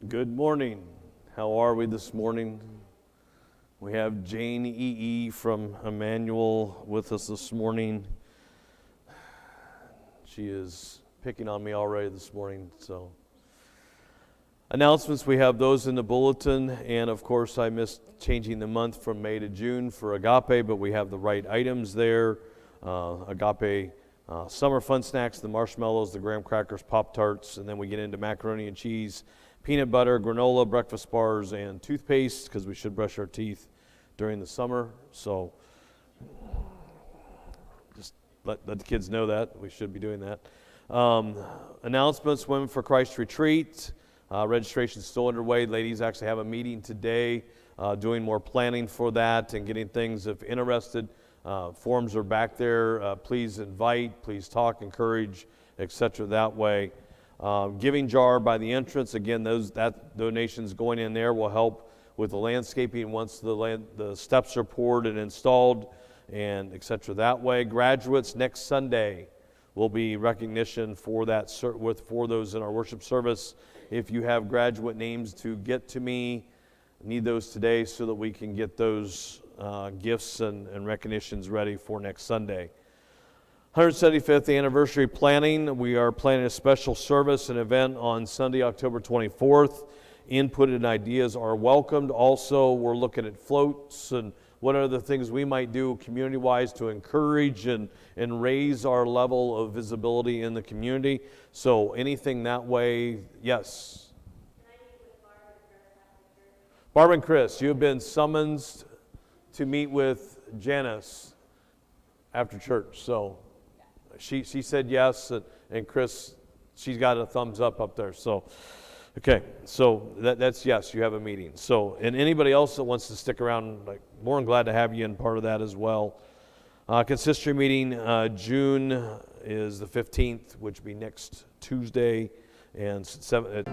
Good morning. How are we this morning? We have Jane E.E. from Emmanuel with us this morning. She is picking on me already this morning. So, announcements, we have those in the bulletin, and of course I missed changing the month from May to June for Agape, but we have the right items there. Agape summer fun snacks, the marshmallows, the graham crackers, Pop-Tarts, and then we get into macaroni and cheese, peanut butter, granola, breakfast bars, and toothpaste, because we should brush our teeth during the summer. So just let the kids know that. We should be doing that. Announcements, Women for Christ Retreat. Registration is still underway. Ladies actually have a meeting today doing more planning for that and getting things. If interested, forms are back there. Please invite, please talk, encourage, etc. that way. Giving jar by the entrance. Again, that donations going in there will help with the landscaping once the steps are poured and installed, and etc. that way. Graduates, next Sunday will be recognition for that for those in our worship service. If you have graduate names to get to me, I need those today so that we can get those gifts and recognitions ready for next Sunday. 175th anniversary planning. We are planning a special service and event on Sunday, October 24th. Input and ideas are welcomed. Also, we're looking at floats and what are the things we might do community-wise to encourage and raise our level of visibility in the community. So anything that way, yes. Barbara and Chris, you have been summoned to meet with Janice after church. So she said yes, and Chris, she's got a thumbs up there. So, okay, so that's yes, you have a meeting. So, and anybody else that wants to stick around, like, more than glad to have you in part of that as well. Consistory meeting, June is the 15th, which will be next Tuesday, and 7.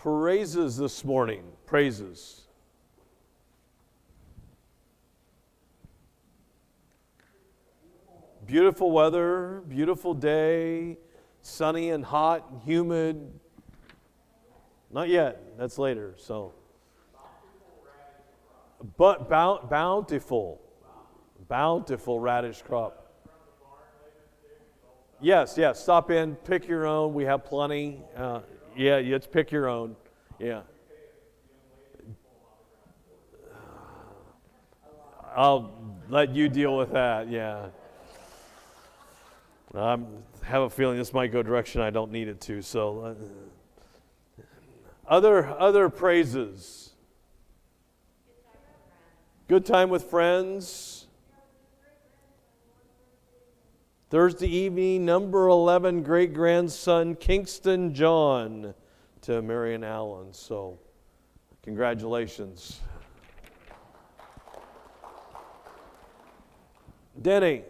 Praises this morning. Praises. Beautiful weather, beautiful day, sunny and hot and humid. Not yet, that's later, so. But bountiful radish crop. Yes, stop in, pick your own, we have plenty. Yeah, it's pick your own, yeah. I'll let you deal with that, yeah. I have a feeling this might go a direction I don't need it to. So, other praises. Good time with friends. Thursday evening, number 11 great grandson Kingston John to Marion Allen. So, congratulations, Denny.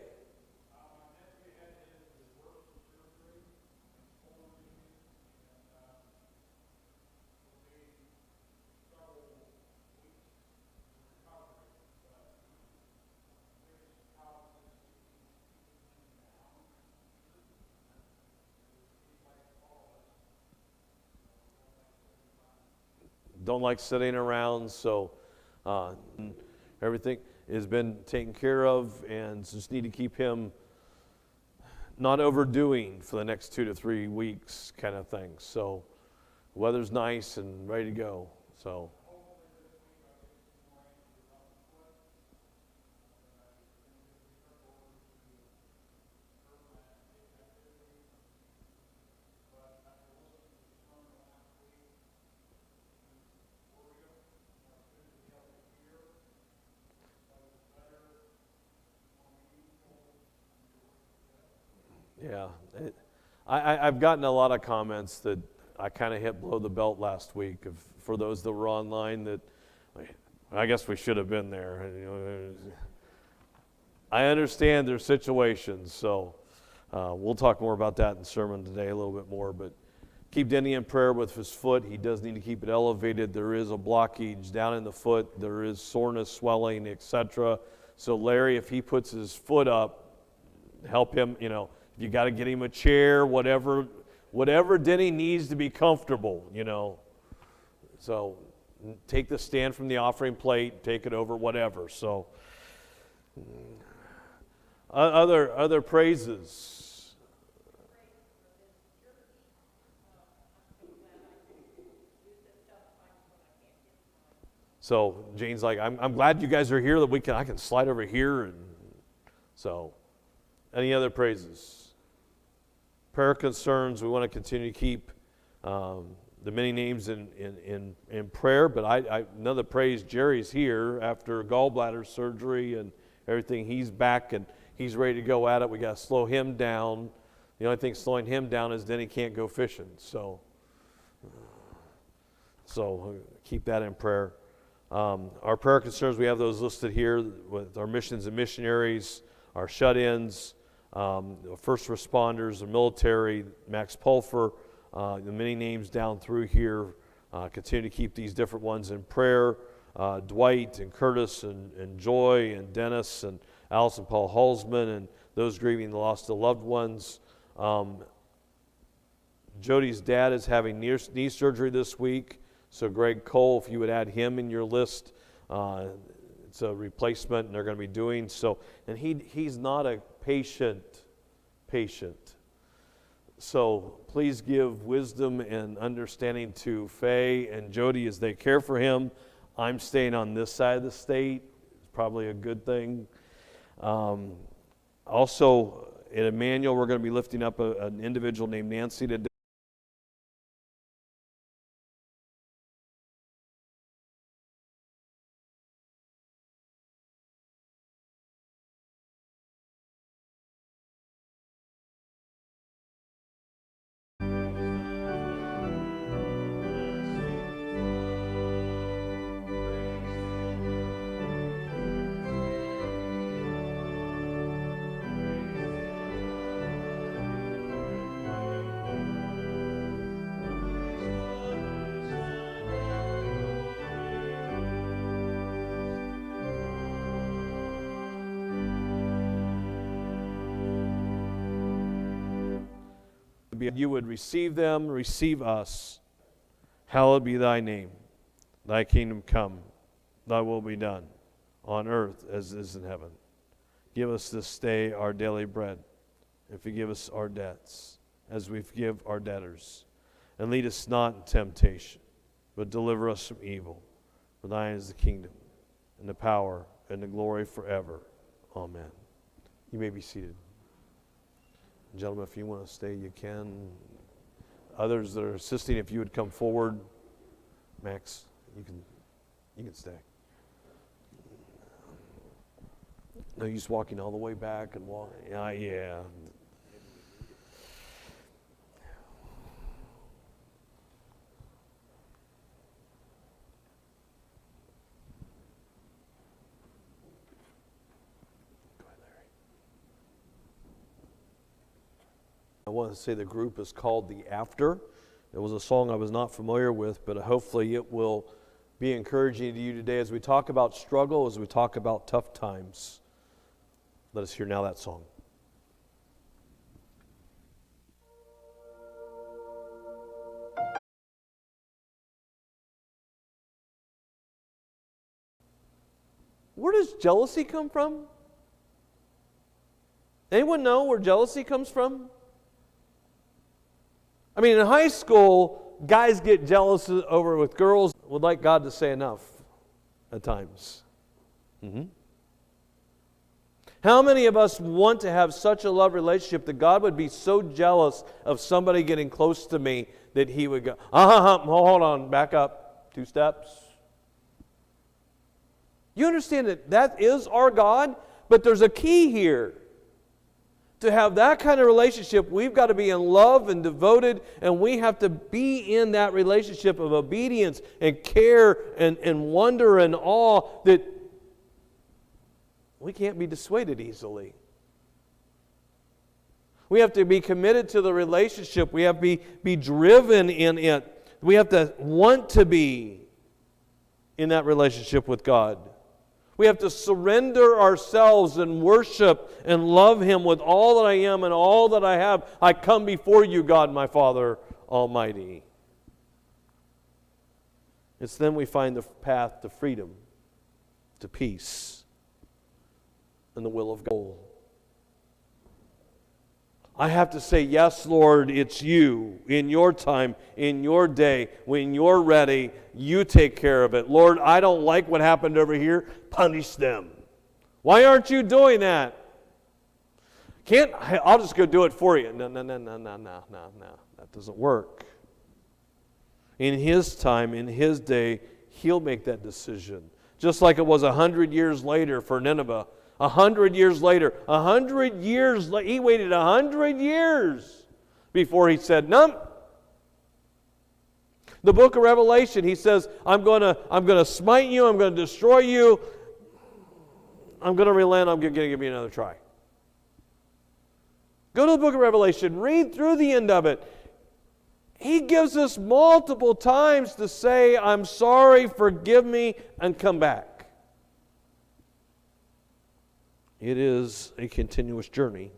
Don't like sitting around, so everything has been taken care of, and just need to keep him not overdoing for the next 2 to 3 weeks kind of thing. So weather's nice and ready to go. So yeah, I've gotten a lot of comments that I kind of hit below the belt last week. For those that were online, that I guess we should have been there. You know, I understand their situations, so we'll talk more about that in the sermon today a little bit more. But keep Denny in prayer with his foot. He does need to keep it elevated. There is a blockage down in the foot. There is soreness, swelling, etc. So Larry, if he puts his foot up, help him. You know, if you got to get him a chair, whatever Denny needs to be comfortable. You know, so take the stand from the offering plate, take it over, whatever. So other praises. So Jane's like, I'm glad you guys are here that I can slide over here. And so, any other praises? Prayer concerns, we want to continue to keep the many names in prayer, but another praise, Jerry's here after gallbladder surgery and everything. He's back and he's ready to go at it. We got to slow him down. The only thing slowing him down is then he can't go fishing. So keep that in prayer. Our prayer concerns, we have those listed here with our missions and missionaries, our shut-ins, first responders, the military, Max Pulfer, the many names down through here. Continue to keep these different ones in prayer. Dwight and Curtis and Joy and Dennis and Allison Paul Halsman and those grieving the loss of loved ones. Jody's dad is having knee surgery this week. So Greg Cole, if you would add him in your list, it's a replacement and they're going to be doing so. And he's not a patient. So please give wisdom and understanding to Faye and Jody as they care for him. I'm staying on this side of the state. It's probably a good thing. Also, at Emmanuel, we're going to be lifting up an individual named Nancy today. you would receive them, receive us. Hallowed be thy name. Thy kingdom come. Thy will be done on earth as it is in heaven. Give us this day our daily bread, and forgive us our debts as we forgive our debtors. And lead us not in temptation, but deliver us from evil. For thine is the kingdom, and the power, and the glory forever. Amen. You may be seated. Gentlemen, if you want to stay, you can. Others that are assisting, if you would come forward. Max, you can stay. No use walking all the way back and walk. Yeah. I want to say the group is called The After. It was a song I was not familiar with, but hopefully it will be encouraging to you today as we talk about struggle, as we talk about tough times. Let us hear now that song. Where does jealousy come from? Anyone know where jealousy comes from? I mean, in high school, guys get jealous over with girls, would like God to say enough at times. How many of us want to have such a love relationship that God would be so jealous of somebody getting close to me that He would go, hold on, back up 2 steps. You understand that is our God, but there's a key here. To have that kind of relationship, we've got to be in love and devoted, and we have to be in that relationship of obedience and care and wonder and awe that we can't be dissuaded easily. We have to be committed to the relationship. We have to be driven in it. We have to want to be in that relationship with God. We have to surrender ourselves and worship and love Him with all that I am and all that I have. I come before you, God, my Father Almighty. It's then we find the path to freedom, to peace, and the will of God. I have to say, yes, Lord, it's you. In your time, in your day, when you're ready, you take care of it. Lord, I don't like what happened over here. Punish them. Why aren't you doing that? I'll just go do it for you. No. That doesn't work. In His time, in His day, He'll make that decision. Just like it was 100 years later for Nineveh. 100 years later, he waited 100 years before he said, no. The book of Revelation, he says, I'm going to smite you, I'm going to destroy you, I'm going to relent, I'm going to give you another try. Go to the book of Revelation, read through the end of it. He gives us multiple times to say, I'm sorry, forgive me, and come back. It is a continuous journey.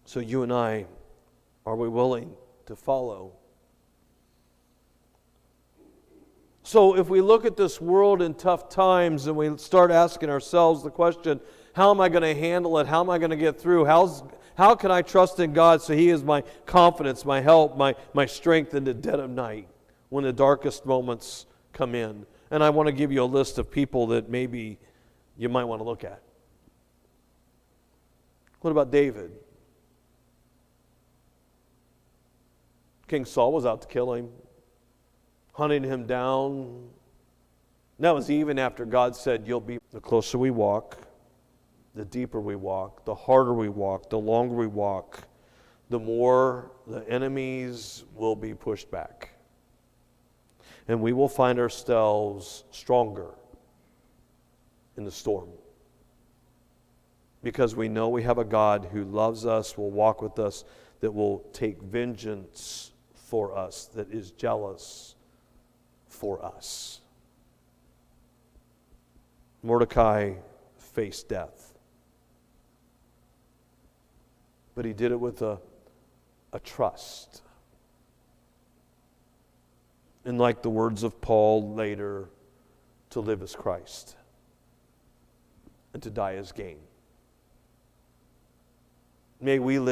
So you and I, are we willing to follow? So if we look at this world in tough times and we start asking ourselves the question, how am I going to handle it? How am I going to get through? How can I trust in God so He is my confidence, my help, my strength in the dead of night when the darkest moments come in? And I want to give you a list of people that maybe you might want to look at. What about David? King Saul was out to kill him, hunting him down. That was even after God said, you'll be. The closer we walk, the deeper we walk, the harder we walk, the longer we walk, the more the enemies will be pushed back. And we will find ourselves stronger in the storm. Because we know we have a God who loves us, will walk with us, that will take vengeance for us, that is jealous for us. Mordecai faced death. but he did it with a trust. And like the words of Paul later, to live as Christ and to die as gain. May we live